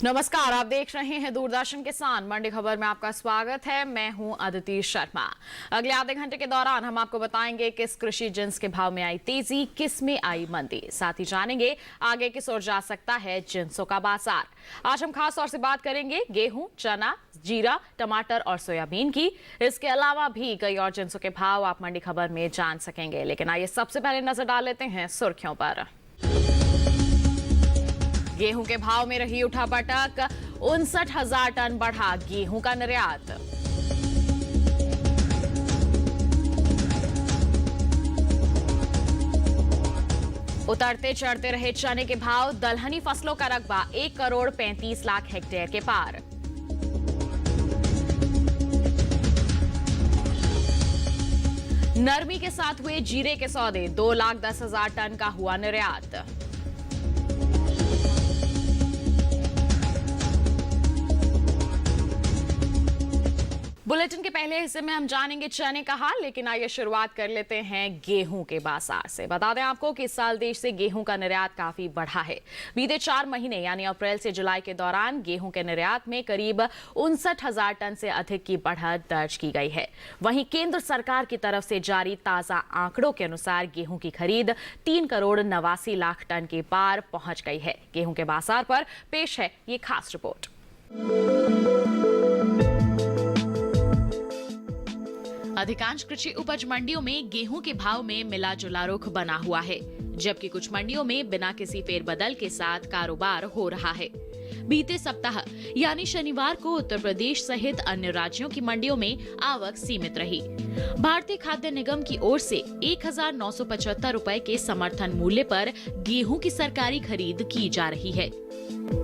नमस्कार, आप देख रहे हैं दूरदर्शन किसान मंडी खबर में आपका स्वागत है। मैं हूं अदिति शर्मा। अगले आधे घंटे के दौरान हम आपको बताएंगे किस कृषि जिन्स के भाव में आई तेजी, किस में आई मंदी। साथ ही जानेंगे आगे किस ओर जा सकता है जिन्सों का बाजार। आज हम खास तौर से बात करेंगे गेहूं, चना, जीरा, टमाटर और सोयाबीन की। इसके अलावा भी कई और जिन्सों के भाव आप मंडी खबर में जान सकेंगे। लेकिन आइए सबसे पहले नजर डाल लेते हैं सुर्खियों पर। गेहूं के भाव में रही उठापटक, 59,000 टन बढ़ा गेहूं का निर्यात। उतरते चढ़ते रहे चने के भाव, दलहनी फसलों का रकबा 1 करोड़ 35 लाख हेक्टेयर के पार। नरमी के साथ हुए जीरे के सौदे, 2,10,000 टन का हुआ निर्यात। बुलेटिन के पहले हिस्से में हम जानेंगे चने का हाल, लेकिन आइए शुरुआत कर लेते हैं गेहूं के बाजार से। बता दें आपको कि इस साल देश से गेहूं का निर्यात काफी बढ़ा है। बीते 4 महीने यानी अप्रैल से जुलाई के दौरान गेहूं के निर्यात में करीब 59,000 टन से अधिक की बढ़त दर्ज की गई है। वहीं केंद्र सरकार की तरफ से जारी ताजा आंकड़ों के अनुसार गेहूं की खरीद 3 करोड़ 89 लाख टन के पार पहुंच गई है। गेहूं के बाजार पर पेश है ये खास रिपोर्ट। अधिकांश कृषि उपज मंडियों में गेहूं के भाव में मिला जुला रुख बना हुआ है, जबकि कुछ मंडियों में बिना किसी फेरबदल के साथ कारोबार हो रहा है। बीते सप्ताह यानी शनिवार को उत्तर प्रदेश सहित अन्य राज्यों की मंडियों में आवक सीमित रही। भारतीय खाद्य निगम की ओर से 1,975 रुपए के समर्थन मूल्य पर गेहूं की सरकारी खरीद की जा रही है।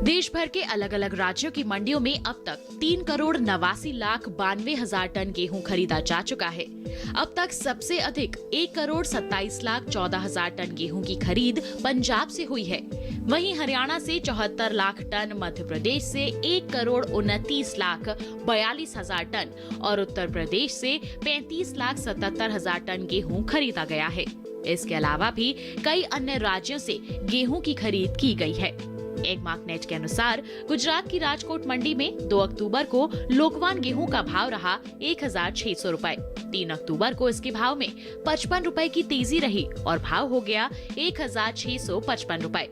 देश भर के अलग अलग राज्यों की मंडियों में अब तक 3 करोड़ 89 लाख 92 हजार टन गेहूं खरीदा जा चुका है। अब तक सबसे अधिक 1 करोड़ 27 लाख 14 हजार टन गेहूं की खरीद पंजाब से हुई है। वहीं हरियाणा से 74 लाख टन, मध्य प्रदेश से 1 करोड़ 29 लाख 42 हजार टन और उत्तर प्रदेश से 35 लाख 77 हजार टन गेहूं खरीदा गया है। इसके अलावा भी कई अन्य राज्यों से गेहूं की खरीद की गई है। एक मार्कनेट के अनुसार गुजरात की राजकोट मंडी में 2 अक्टूबर को लोकवान गेहूं का भाव रहा 1,600 रुपए। 3 अक्टूबर को इसके भाव में 55 रुपए की तेजी रही और भाव हो गया 1,655 रुपए।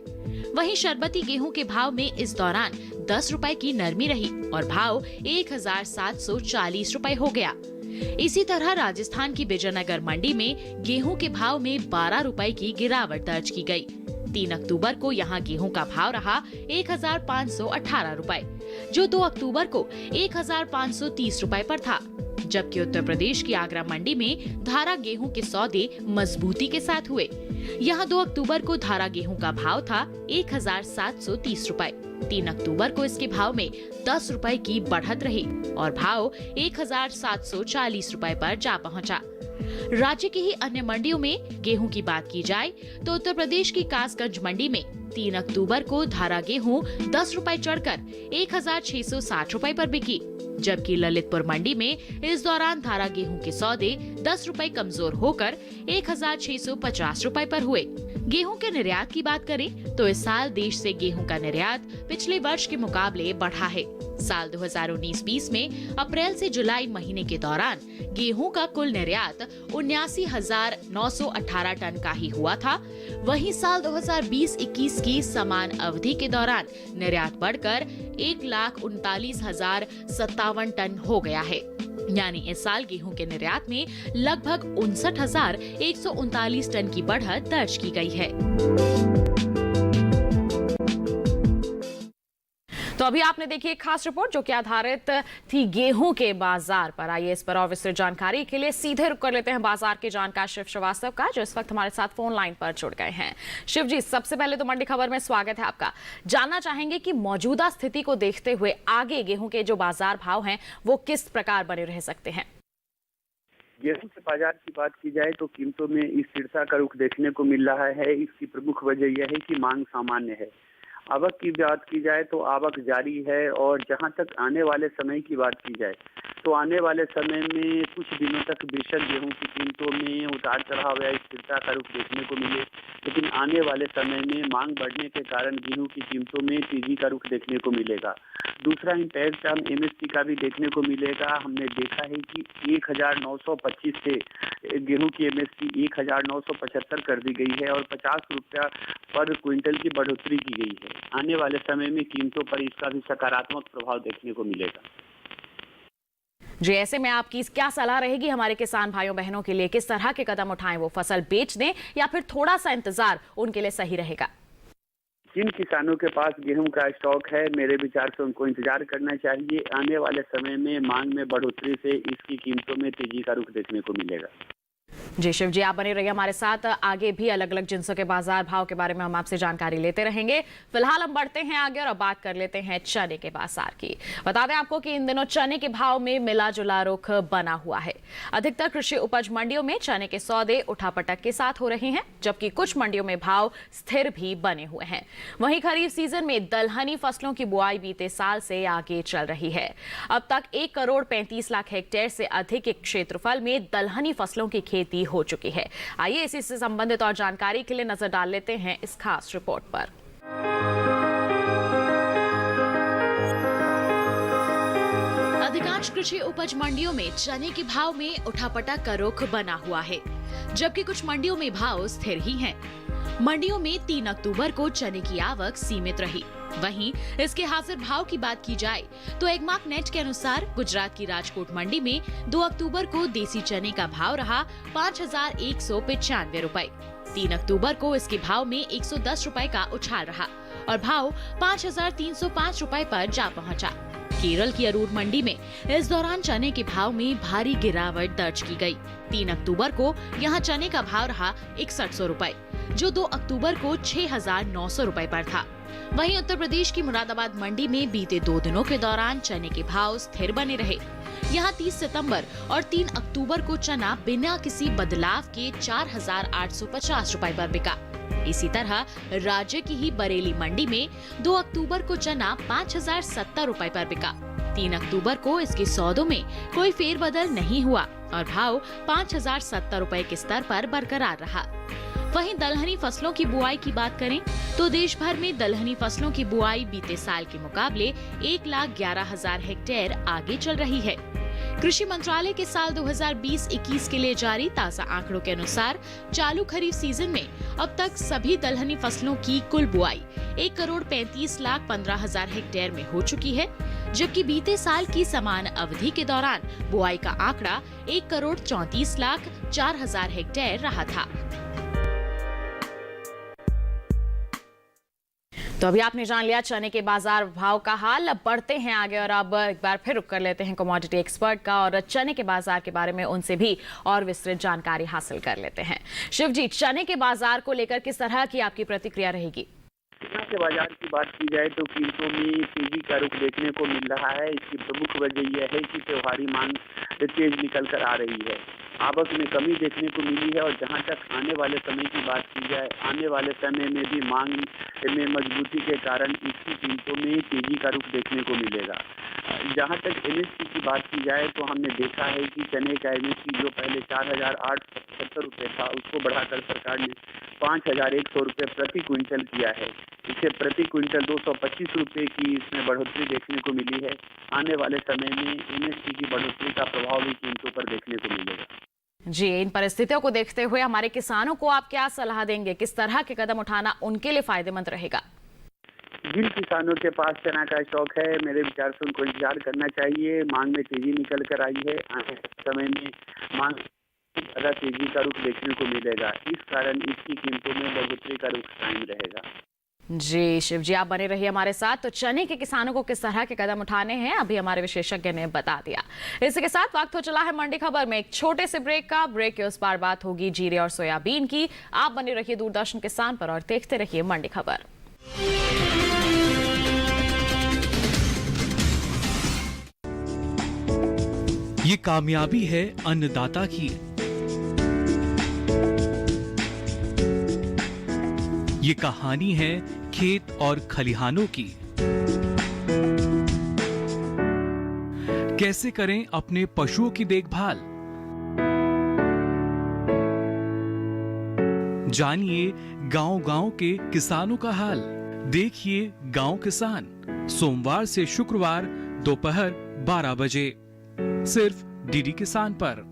वहीं शरबती गेहूं के भाव में इस दौरान 10 रुपए की नरमी रही और भाव 1,740 रुपए हो गया। इसी तरह राजस्थान की विजयनगर मंडी में गेहूं के भाव में 12 रुपए की गिरावट दर्ज की गई। 3 अक्टूबर को यहां गेहूं का भाव रहा 1,518 रुपए, जो 2 अक्टूबर को 1,530 रुपए पर था। जबकि उत्तर प्रदेश की आगरा मंडी में धारा गेहूं के सौदे मजबूती के साथ हुए। यहां 2 अक्टूबर को धारा गेहूं का भाव था 1,730 रुपए। 3 अक्टूबर को इसके भाव में 10 रुपए की बढ़त रही और भाव 1,740 रुपए पर जा पहुंचा। राज्य की ही अन्य मंडियों में गेहूं की बात की जाए तो उत्तर प्रदेश की कासगंज मंडी में 3 अक्टूबर को धारा गेहूं 10 रुपए चढ़कर 1,660 रुपए पर बिकी। जबकि ललितपुर मंडी में इस दौरान धारा गेहूं के सौदे 10 रुपए कमजोर होकर 1,650 रुपए पर हुए। गेहूं के निर्यात की बात करें तो इस साल देश से गेहूं का निर्यात पिछले वर्ष के मुकाबले बढ़ा है। साल 2019-20 में अप्रैल से जुलाई महीने के दौरान गेहूं का कुल निर्यात 79,918 टन का ही हुआ था। वहीं साल 2020-21 की समान अवधि के दौरान निर्यात बढ़कर 1,39,057 टन हो गया है। यानी इस साल गेहूं के निर्यात में लगभग 59,139 टन की बढ़त दर्ज की गई है। तो अभी आपने देखी एक खास रिपोर्ट जो कि आधारित थी गेहूं के बाजार पर। आइए इस पर और विस्तृत जानकारी के लिए सीधे रुक कर लेते हैं बाजार के जानकार शिव श्रीवास्तव का, जो इस वक्त हमारे साथ फोन लाइन पर जुड़ गए हैं। शिव जी, सबसे पहले तो मंडी खबर में स्वागत है आपका। जानना चाहेंगे कि मौजूदा स्थिति को देखते हुए आगे गेहूं के जो बाजार भाव हैं वो किस प्रकार बने रह सकते हैं? गेहूं के बाजार की बात की जाए तो कीमतों में स्थिरता का रुख देखने को मिल रहा है। इसकी प्रमुख वजह यह है कि मांग सामान्य है। आवक की बात की जाए तो आवक जारी है और जहां तक आने वाले समय की बात की जाए तो आने वाले समय में कुछ दिनों तक बेशक गेहूं की कीमतों में उतार चढ़ाव या स्थिरता का रुख देखने को मिले, लेकिन आने वाले समय में मांग बढ़ने के कारण गेहूं की कीमतों में तेजी का रुख देखने को मिलेगा। दूसरा इम्पैक्ट हम एमएसपी का भी देखने को मिलेगा। हमने देखा है कि 1925 से गेहूं की एमएसपी 1975 कर दी गई है और 50 रुपया पर क्विंटल की बढ़ोतरी की गई है। आने वाले समय में कीमतों पर इसका भी सकारात्मक प्रभाव देखने को मिलेगा। जी, ऐसे में आपकी क्या सलाह रहेगी हमारे किसान भाइयों बहनों के लिए? किस तरह के कदम उठाएं? वो फसल बेच दें या फिर थोड़ा सा इंतजार उनके लिए सही रहेगा? जिन किसानों के पास गेहूं का स्टॉक है, मेरे विचार से उनको इंतजार करना चाहिए। आने वाले समय में मांग में बढ़ोतरी से इसकी कीमतों में तेजी का रुख देखने को मिलेगा। जी शिव जी, आप बने रहिए हमारे साथ। आगे भी अलग अलग जिनसों के बाजार भाव के बारे में हम आपसे जानकारी लेते रहेंगे। फिलहाल हम बढ़ते हैं आगे और अब बात कर लेते हैं चने के बाजार की। बता दें आपको कि इन दिनों चने के भाव में मिला जुला रुख बना हुआ है। अधिकतर कृषि उपज मंडियों में चने के सौदे उठापटक के साथ हो रहे हैं, जबकि कुछ मंडियों में भाव स्थिर भी बने हुए हैं। वहीं खरीफ सीजन में दलहनी फसलों की बुआई बीते साल से आगे चल रही है। अब तक 1 करोड़ 35 लाख हेक्टेयर से अधिक के क्षेत्रफल में दलहनी फसलों की खेती हो चुकी है। आइए इसी से संबंधित और जानकारी के लिए नजर डाल लेते हैं इस खास रिपोर्ट पर। अधिकांश कृषि उपज मंडियों में चने के भाव में उठापटक का रुख बना हुआ है, जबकि कुछ मंडियों में भाव स्थिर ही हैं। मंडियों में 3 अक्टूबर को चने की आवक सीमित रही। वहीं इसके हाजिर भाव की बात की जाए तो एगमार्क नेट के अनुसार गुजरात की राजकोट मंडी में 2 अक्टूबर को देसी चने का भाव रहा 5,195 रुपए। 3 अक्टूबर को इसके भाव में 110 रुपए का उछाल रहा और भाव 5,305 रुपए पर जा पहुंचा। केरल की अरूर मंडी में इस दौरान चने के भाव में भारी गिरावट दर्ज की गई। 3 अक्टूबर को यहां चने का भाव रहा 6100 रुपए, जो 2 अक्टूबर को 6,900 रुपए पर था। वहीं उत्तर प्रदेश की मुरादाबाद मंडी में बीते 2 दिनों के दौरान चने के भाव स्थिर बने रहे। यहां 30 सितंबर और 3 अक्टूबर को चना बिना किसी बदलाव के 4,850 रुपए पर बिका। इसी तरह राज्य की ही बरेली मंडी में 2 अक्टूबर को चना 5,070 रुपए पर बिका। 3 अक्टूबर को इसके सौदों में कोई फेरबदल नहीं हुआ और भाव 5,070 रुपए के स्तर पर बरकरार रहा। वहीं दलहनी फसलों की बुआई की बात करें तो देश भर में दलहनी फसलों की बुआई बीते साल के मुकाबले 1,11,000 हेक्टेयर आगे चल रही है। कृषि मंत्रालय के साल 2020-21 के लिए जारी ताजा आंकड़ों के अनुसार चालू खरीफ सीजन में अब तक सभी दलहनी फसलों की कुल बुआई 1 करोड़ 35 लाख 15,000 हेक्टेयर में हो चुकी है, जबकि बीते साल की समान अवधि के दौरान बुआई का आंकड़ा 1 करोड़ 34 लाख 4,000 हेक्टेयर रहा था। तो अभी आपने जान लिया चने के बाजार भाव का हाल। अब बढ़ते हैं आगे और अब एक बार फिर रुक कर लेते हैं कमोडिटी एक्सपर्ट का और चने के बाजार के बारे में उनसे भी और विस्तृत जानकारी हासिल कर लेते हैं। शिव जी, चने के बाजार को लेकर किस तरह की आपकी प्रतिक्रिया रहेगी? चना के बाजार की बात की जाए तो कीमतों में तेजी का रुख देखने को मिल रहा है। इसकी प्रमुख वजह यह है कि त्योहारी मांग तेज निकल कर आ रही है। आवक में कमी देखने को मिली है और जहां तक आने वाले समय की बात की जाए, आने वाले समय में भी मांग में मजबूती के कारण इसकी कीमतों में तेजी का रुख देखने को मिलेगा। जहां तक एमएसपी की बात की जाए तो हमने देखा है कि चने का एमएसपी जो पहले 4,870 रुपये था, उसको बढ़ाकर सरकार ने 5,100 रुपये प्रति क्विंटल किया है। इसे प्रति क्विंटल 225 रुपये की इसमें बढ़ोतरी देखने को मिली है। आने वाले समय में एमएसपी की बढ़ोतरी का प्रभाव भी कीमतों पर देखने को मिलेगा। जी, इन परिस्थितियों को देखते हुए हमारे किसानों को आप क्या सलाह देंगे? किस तरह के कदम उठाना उनके लिए फायदेमंद रहेगा? जिन किसानों के पास चना का स्टॉक है, मेरे विचार से उनको इंतजार करना चाहिए। मांग में तेजी निकल कर आई है। आने समय में मांग ज्यादा तेजी का रुख देखने को मिलेगा। इस कारण इसकी कीमतों में बढ़ोतरी का रुख कायम रहेगा। जी शिव जी, आप बने रहिए हमारे साथ। तो चने के किसानों को किस तरह के कदम उठाने हैं अभी हमारे विशेषज्ञ ने बता दिया। इसी के साथ वक्त हो चला है मंडी खबर में एक छोटे से ब्रेक का। ब्रेक के उस पार बात होगी जीरे और सोयाबीन की। आप बने रहिए दूरदर्शन किसान पर और देखते रहिए मंडी खबर। ये कामयाबी है अन्नदाता की, ये कहानी है खेत और खलिहानों की। कैसे करें अपने पशुओं की देखभाल, जानिए गांव-गांव के किसानों का हाल। देखिए गांव किसान सोमवार से शुक्रवार दोपहर 12 बजे सिर्फ डीडी किसान पर।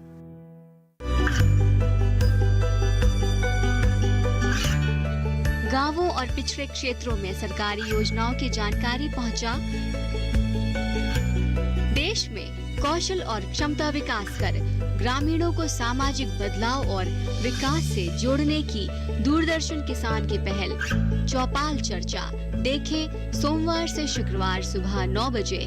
गांवों और पिछड़े क्षेत्रों में सरकारी योजनाओं की जानकारी पहुंचा। देश में कौशल और क्षमता विकास कर ग्रामीणों को सामाजिक बदलाव और विकास से जोड़ने की दूरदर्शन किसान की पहल चौपाल चर्चा देखें सोमवार से शुक्रवार सुबह 9 बजे।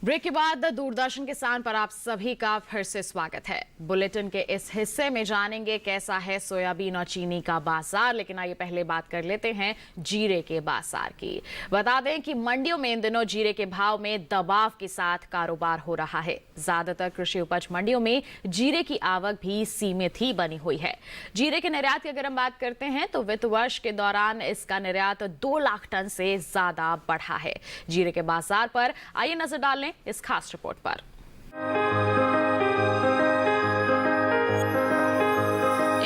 ब्रेक के बाद दूरदर्शन किसान पर आप सभी का फिर से स्वागत है। बुलेटिन के इस हिस्से में जानेंगे कैसा है सोयाबीन और चीनी का बाजार, लेकिन आइए पहले बात कर लेते हैं जीरे के बाजार की। बता दें कि मंडियों में इन दिनों जीरे के भाव में दबाव के साथ कारोबार हो रहा है। ज्यादातर कृषि उपज मंडियों में जीरे की आवक भी सीमित ही बनी हुई है। जीरे के निर्यात की अगर हम बात करते हैं तो वित्त वर्ष के दौरान इसका निर्यात 2 लाख टन से ज्यादा बढ़ा है। जीरे के बाजार पर आइए नजर डालें इस खास रिपोर्ट पर।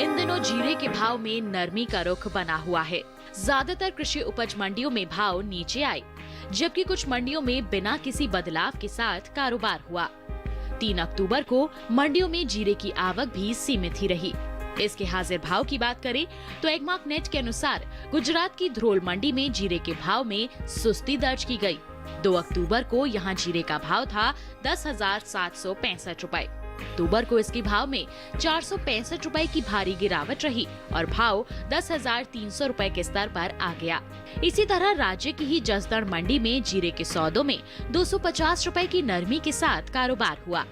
इन दिनों जीरे के भाव में नरमी का रुख बना हुआ है। ज्यादातर कृषि उपज मंडियों में भाव नीचे आए, जबकि कुछ मंडियों में बिना किसी बदलाव के साथ कारोबार हुआ। 3 अक्टूबर को मंडियों में जीरे की आवक भी सीमित ही रही। इसके हाजिर भाव की बात करें तो एगमार्क नेट के अनुसार गुजरात की ध्रोल मंडी में जीरे के भाव में सुस्ती दर्ज की गई। 2 अक्टूबर को यहां जीरे का भाव था 10,765 रुपए। अक्टूबर को इसके भाव में 465 रुपए की भारी गिरावट रही और भाव 10,300 रुपए के स्तर पर आ गया। इसी तरह राज्य की ही जसदण मंडी में जीरे के सौदों में 250 रुपए की नरमी के साथ कारोबार हुआ।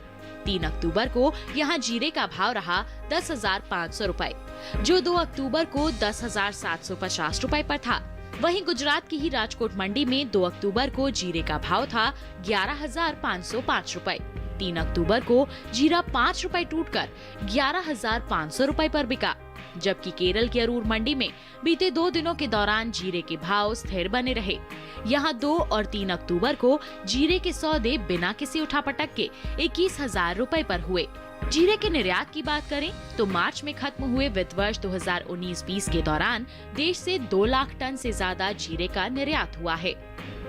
3 अक्टूबर को यहां जीरे का भाव रहा 10,500 रुपए, जो 2 अक्टूबर को 10,750 रुपए पर था। वहीं गुजरात की ही राजकोट मंडी में 2 अक्टूबर को जीरे का भाव था 11,505 रुपए। 3 अक्टूबर को जीरा 5 रुपए टूटकर 11,500 रुपए पर बिका, जबकि केरल की अरूर मंडी में बीते 2 दिनों के दौरान जीरे के भाव स्थिर बने रहे। यहां 2 और 3 अक्टूबर को जीरे के सौदे बिना किसी उठापटक के 21,000 रुपए पर हुए। जीरे के निर्यात की बात करें तो मार्च में खत्म हुए वित्त वर्ष 2019-20 के दौरान देश से 2 लाख टन से ज्यादा जीरे का निर्यात हुआ है।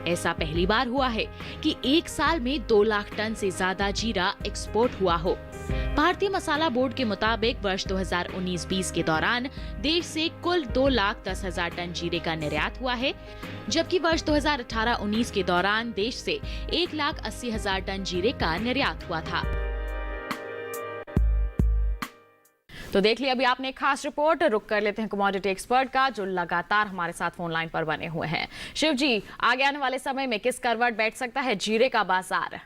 ऐसा पहली बार हुआ है कि एक साल में 2 लाख टन से ज्यादा जीरा एक्सपोर्ट हुआ हो। भारतीय मसाला बोर्ड के मुताबिक वर्ष 2019-20 के दौरान देश से कुल 2,10,000 टन जीरे का निर्यात हुआ है, जबकि वर्ष 2018-19 के दौरान देश से 1,80,000 टन जीरे का निर्यात हुआ था। तो देख लिया अभी आपने एक खास रिपोर्ट। रुक कर लेते हैं कमोडिटी एक्सपर्ट का, जो लगातार हमारे साथ फोन लाइन पर बने हुए हैं। शिव जी, आगे आने वाले समय में किस करवट बैठ सकता है जीरे का बाजार?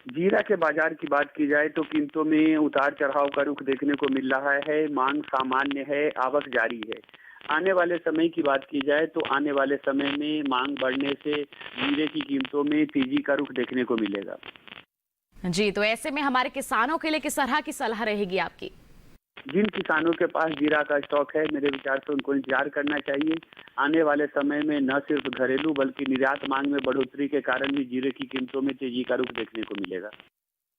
जीरा के बाजार की बात की जाए तो कीमतों में उतार चढ़ाव का रुख देखने को मिल रहा है। मांग सामान्य है, आवक जारी है। आने वाले समय की बात की जाए तो आने वाले समय में मांग बढ़ने से जीरे की कीमतों में तेजी का रुख देखने को मिलेगा। जी, तो ऐसे में हमारे किसानों के लिए किस तरह की सलाह रहेगी आपकी? जिन किसानों के पास जीरा का स्टॉक है, मेरे विचार से उनको इंतजार करना चाहिए। आने वाले समय में न सिर्फ घरेलू बल्कि निर्यात मांग में बढ़ोतरी के कारण भी जीरे की कीमतों में तेजी का रुख देखने को मिलेगा।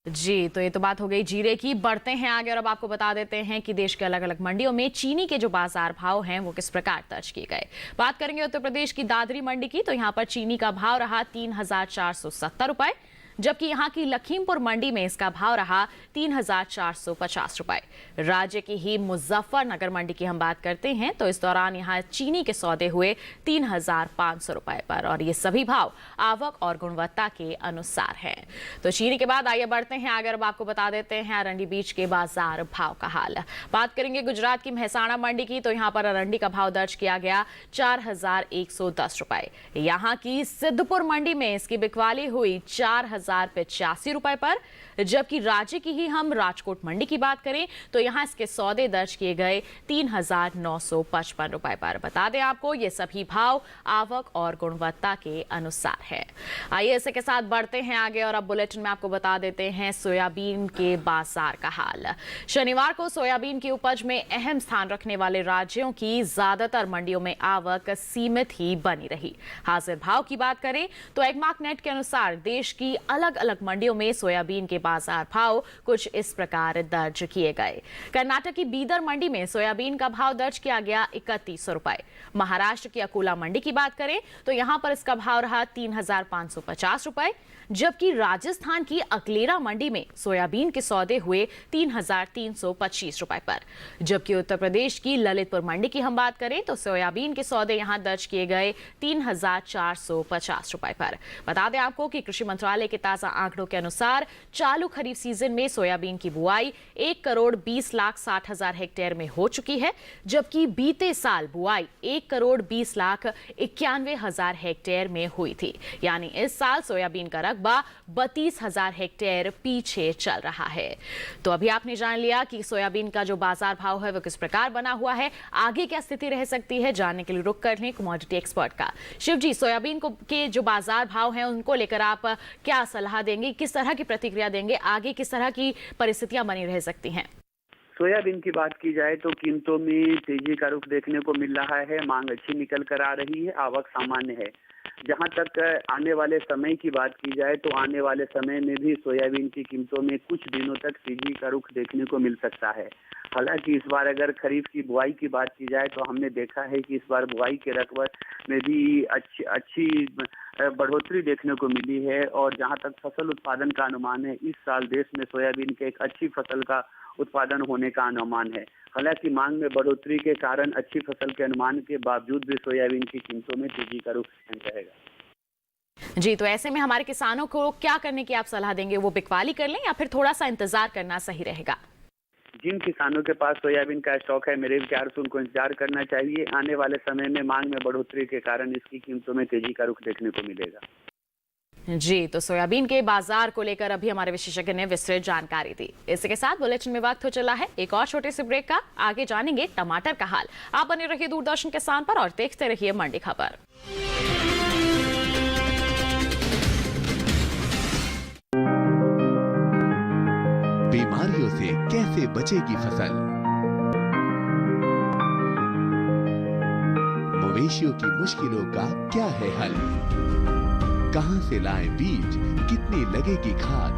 जी, तो ये तो बात हो गई जीरे की। बढ़ते हैं आगे और अब आपको बता देते हैं कि देश के अलग अलग मंडियों में चीनी के जो बाजार भाव हैं वो किस प्रकार दर्ज किए गए। बात करेंगे उत्तर प्रदेश की दादरी मंडी की, तो यहाँ पर चीनी का भाव रहा 3,470 रुपए, जबकि यहाँ की लखीमपुर मंडी में इसका भाव रहा 3,450 रुपए। राज्य की ही मुजफ्फरनगर मंडी की हम बात करते हैं तो इस दौरान यहाँ चीनी के सौदे हुए 3,500 रुपए पर, और ये सभी भाव आवक और गुणवत्ता के अनुसार हैं। तो चीनी के बाद आइए बढ़ते हैं आगे, अब आपको बता देते हैं अरंडी बीज के बाजार भाव का हाल। बात करेंगे गुजरात की महसाणा मंडी की, तो यहाँ पर अरंडी का भाव दर्ज किया गया 4,110 रुपए। यहाँ की सिद्धपुर मंडी में इसकी बिकवाली हुई 4,000 ₹1,085 पर, जबकि राज्य की ही हम राजकोट मंडी की बात करें तो यहाँ इसके सौदे दर्ज किए गए ₹3,955 पर। बता दें आपको ये सभी भाव आवक और गुणवत्ता के अनुसार है। आइए इसी के साथ बढ़ते हैं आगे और अब बुलेटिन में आपको बता देते हैं सोयाबीन के बाजार का हाल। शनिवार को सोयाबीन की उपज में अहम स्थान रखने वाले राज्यों की ज्यादातर मंडियों में आवक सीमित ही बनी रही। हाजिर भाव की बात करें तो एगमार्कनेट के अनुसार देश की अलग अलग मंडियों में सोयाबीन के बाजार भाव कुछ इस प्रकार दर्ज किए गए। कर्नाटक की बीदर मंडी में सोयाबीन का भाव दर्ज किया गया ₹3100। महाराष्ट्र की अकोला मंडी की बात करें तो यहां पर इसका भाव रहा ₹3,550, जबकि राजस्थान की अकलेरा मंडी में सोयाबीन के सौदे हुए ₹3,325 पर। जबकि उत्तर प्रदेश की ललितपुर मंडी की हम बात करें तो सोयाबीन के सौदे यहां दर्ज किए गए ₹3,450 पर। बता दें आपको कि कृषि मंत्रालय के ताजा आंकड़ों के अनुसार चालू खरीफ सीजन में सोयाबीन की बुआई 1,20,60,000 हेक्टेयर में हो चुकी है, जबकि बीते साल बुआई 1,20,91,000 हेक्टेयर में हुई थी। यानी इस साल सोयाबीन का रकबा 32,000 हेक्टेयर पीछे चल रहा है। तो अभी आपने जान लिया कि सोयाबीन का जो बाजार भाव है वो किस प्रकार बना हुआ है। आगे क्या स्थिति रह सकती है जानने के लिए रुक कर लें कमोडिटी एक्सपर्ट का। शिव जी, सोयाबीन के जो बाजार भाव हैं उनको लेकर आप क्या सलाह देंगे, किस तरह की प्रतिक्रिया देंगे, आगे किस तरह की परिस्थितियां बनी रह सकती हैं? सोयाबीन की बात की जाए तो कीमतों में तेजी का रुख देखने को मिल रहा है। मांग अच्छी निकल कर आ रही है, आवक सामान्य है। जहां तक आने वाले समय की बात की जाए तो आने वाले समय में भी सोयाबीन की कीमतों में कुछ दिनों तक तेजी का रुख देखने को मिल सकता है। हालांकि इस बार अगर खरीफ की बुआई की बात की जाए तो हमने देखा है कि इस बार बुआई के रकबे में भी अच्छी बढ़ोतरी देखने को मिली है। और जहां तक फसल उत्पादन का अनुमान है, इस साल देश में सोयाबीन के एक अच्छी फसल का उत्पादन होने का अनुमान है। हालांकि मांग में बढ़ोतरी के कारण अच्छी फसल के अनुमान के बावजूद भी सोयाबीन की कीमतों में तेजी का रुख रहेगा। जी, तो ऐसे में हमारे किसानों को क्या करने की आप सलाह देंगे? वो बिकवाली कर लें या फिर थोड़ा सा इंतजार करना सही रहेगा? जिन किसानों के पास सोयाबीन का स्टॉक है, मेरे विचार से उनको इंतजार करना चाहिए। आने वाले समय में मांग में बढ़ोतरी के कारण इसकी कीमतों में तेजी का रुख देखने को मिलेगा। जी, तो सोयाबीन के बाजार को लेकर अभी हमारे विशेषज्ञ ने विस्तृत जानकारी दी। इसी के साथ बुलेटिन में वक्त हो चला है एक और छोटे से ब्रेक का। आगे जानेंगे टमाटर का हाल। आप बने रहिए दूरदर्शन किसान पर और देखते रहिए मंडी खबर। बीमारियों से कैसे बचेगी फसल? मवेशियों की मुश्किलों का क्या है हल? कहां से लाएं बीज, कितनी लगेगी खाद?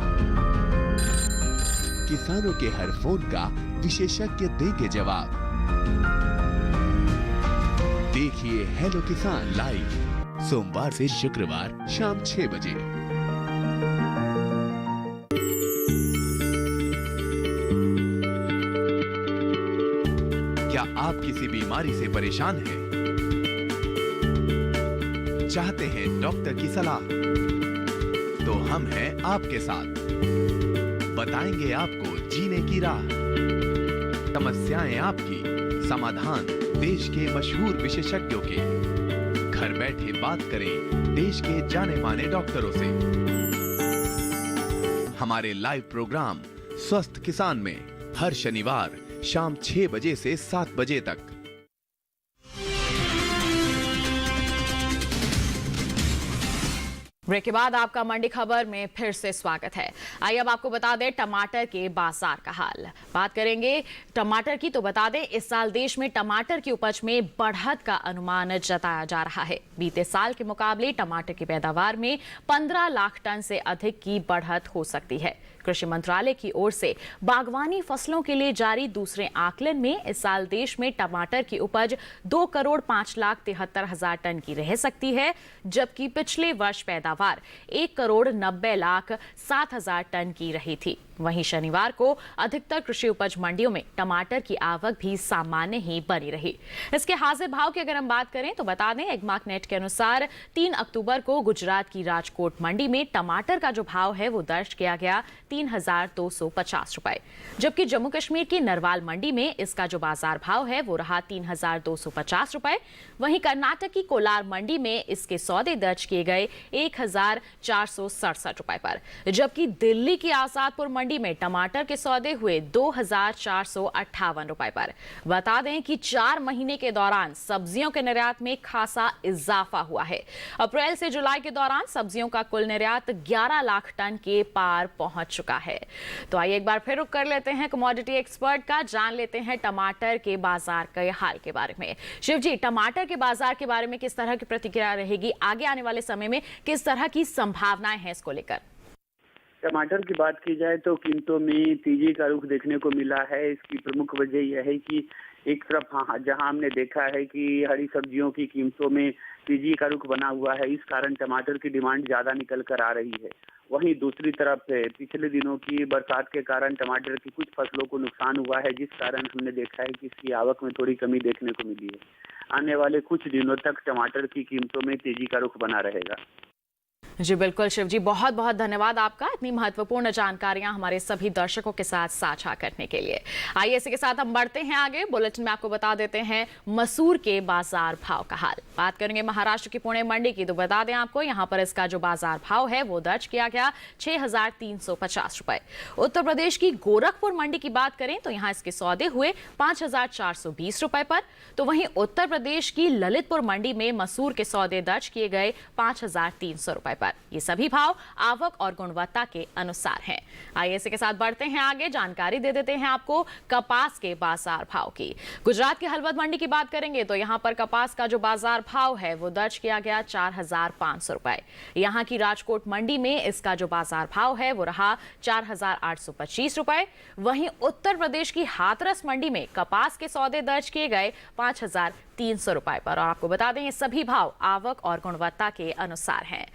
किसानों के हर फोन का विशेषज्ञ देंगे जवाब। देखिए हेलो किसान लाइव सोमवार से शुक्रवार शाम 6 बजे। क्या आप किसी बीमारी से परेशान हैं? चाहते हैं डॉक्टर की सलाह? तो हम हैं आपके साथ। बताएंगे आपको जीने की राह। समस्याएं आपकी, समाधान देश के मशहूर विशेषज्ञों के। घर बैठे बात करें देश के जाने माने डॉक्टरों से। हमारे लाइव प्रोग्राम स्वस्थ किसान में हर शनिवार शाम 6 बजे से 7 बजे तक। ब्रेक के बाद आपका मंडी खबर में फिर से स्वागत है। आइए अब आपको बता दें टमाटर के बाजार का हाल। बात करेंगे टमाटर की तो बता दें इस साल देश में टमाटर की उपज में बढ़त का अनुमान जताया जा रहा है। बीते साल के मुकाबले टमाटर की पैदावार में 15 लाख टन से अधिक की बढ़त हो सकती है। कृषि मंत्रालय की ओर से बागवानी फसलों के लिए जारी दूसरे आकलन में इस साल देश में टमाटर की उपज 2,05,73,000 टन की रह सकती है, जबकि पिछले वर्ष पैदावार 1,90,07,000 टन की रही थी। वहीं शनिवार को अधिकतर कृषि उपज मंडियों में टमाटर की आवक भी सामान्य ही बनी रही। इसके हाजिर भाव की अगर हम बात करें तो बता दें एगमार्क नेट के अनुसार 3 अक्टूबर को गुजरात की राजकोट मंडी में टमाटर का जो भाव है वो दर्ज किया गया 3,250 रुपए, जबकि जम्मू कश्मीर की नरवाल मंडी में इसका जो बाजार भाव है वो रहा 3,250 रुपए। वहीं कर्नाटक की कोलार मंडी में इसके सौदे दर्ज किए गए 1,467 रुपए पर, जबकि दिल्ली की आजादपुर मंडी में टमाटर के सौदे हुए 2,458 रुपए पर। बता दें कि 4 महीने के दौरान सब्जियों के निर्यात में खासा इजाफा हुआ है। अप्रैल से जुलाई के दौरान सब्जियों का कुल निर्यात 11 लाख टन के पार पहुंच चुका है। तो आइए एक बार फिर रुक कर लेते हैं कमोडिटी एक्सपर्ट का, जान लेते हैं टमाटर के बाजार के हाल के बारे में। शिव जी, टमाटर के बाजार के बारे में किस तरह की प्रतिक्रिया रहेगी, आगे आने वाले समय में किस तरह की संभावनाएं हैं इसको लेकर? टमाटर की बात की जाए तो कीमतों में तेजी का रुख देखने को मिला है। इसकी प्रमुख वजह यह है कि एक तरफ जहां हमने देखा है कि हरी सब्जियों की कीमतों में तेजी का रुख बना हुआ है, इस कारण टमाटर की डिमांड ज्यादा निकल कर आ रही है। वहीं दूसरी तरफ पिछले दिनों की बरसात के कारण टमाटर की कुछ फसलों को नुकसान हुआ है, जिस कारण हमने देखा है कि इसकी आवक में थोड़ी कमी देखने को मिली है। आने वाले कुछ दिनों तक टमाटर की कीमतों में तेजी का रुख बना रहेगा। जी बिल्कुल शिव जी, बहुत बहुत धन्यवाद आपका इतनी महत्वपूर्ण जानकारियां हमारे सभी दर्शकों के साथ साझा करने के लिए। आइए इसी के साथ हम बढ़ते हैं आगे। बुलेटिन में आपको बता देते हैं मसूर के बाजार भाव का हाल। बात करेंगे महाराष्ट्र की पुणे मंडी की, तो बता दें आपको यहां पर इसका जो बाजार भाव है वो दर्ज किया गया 6,350 रुपए। उत्तर प्रदेश की गोरखपुर मंडी की बात करें तो यहां इसके सौदे हुए 5,420 रुपए पर। तो वहीं उत्तर प्रदेश की ललितपुर मंडी में मसूर के सौदे दर्ज किए गए 5,300 रुपए पर। ये सभी भाव आवक और गुणवत्ता के अनुसार हैं। आइए इसी के साथ बढ़ते हैं आगे, जानकारी दे देते हैं आपको कपास के बाजार भाव की। गुजरात की हलवद मंडी की बात करेंगे तो यहां पर कपास का जो बाजार भाव है वो दर्ज किया गया 4,500 रुपए। यहां की राजकोट मंडी में इसका जो बाजार भाव है वो रहा 4,825 रुपए। वहीं उत्तर प्रदेश की हाथरस मंडी में कपास के सौदे दर्ज किए गए 5,300 रुपए पर। और आपको बता दें ये सभी भाव आवक और गुणवत्ता के अनुसार हैं।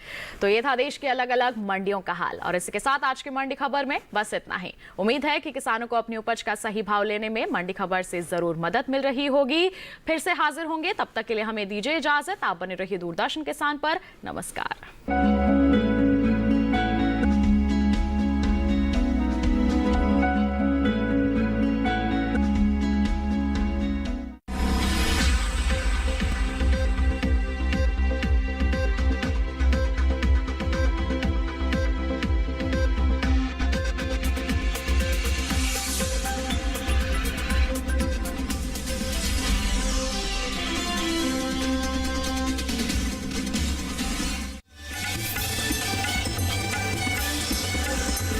तो ये था देश के अलग अलग मंडियों का हाल, और इसके साथ आज की मंडी खबर में बस इतना ही। उम्मीद है कि किसानों को अपनी उपज का सही भाव लेने में मंडी खबर से जरूर मदद मिल रही होगी। फिर से हाजिर होंगे, तब तक के लिए हमें दीजिए इजाजत। आप बने रहिए दूरदर्शन किसान पर। नमस्कार।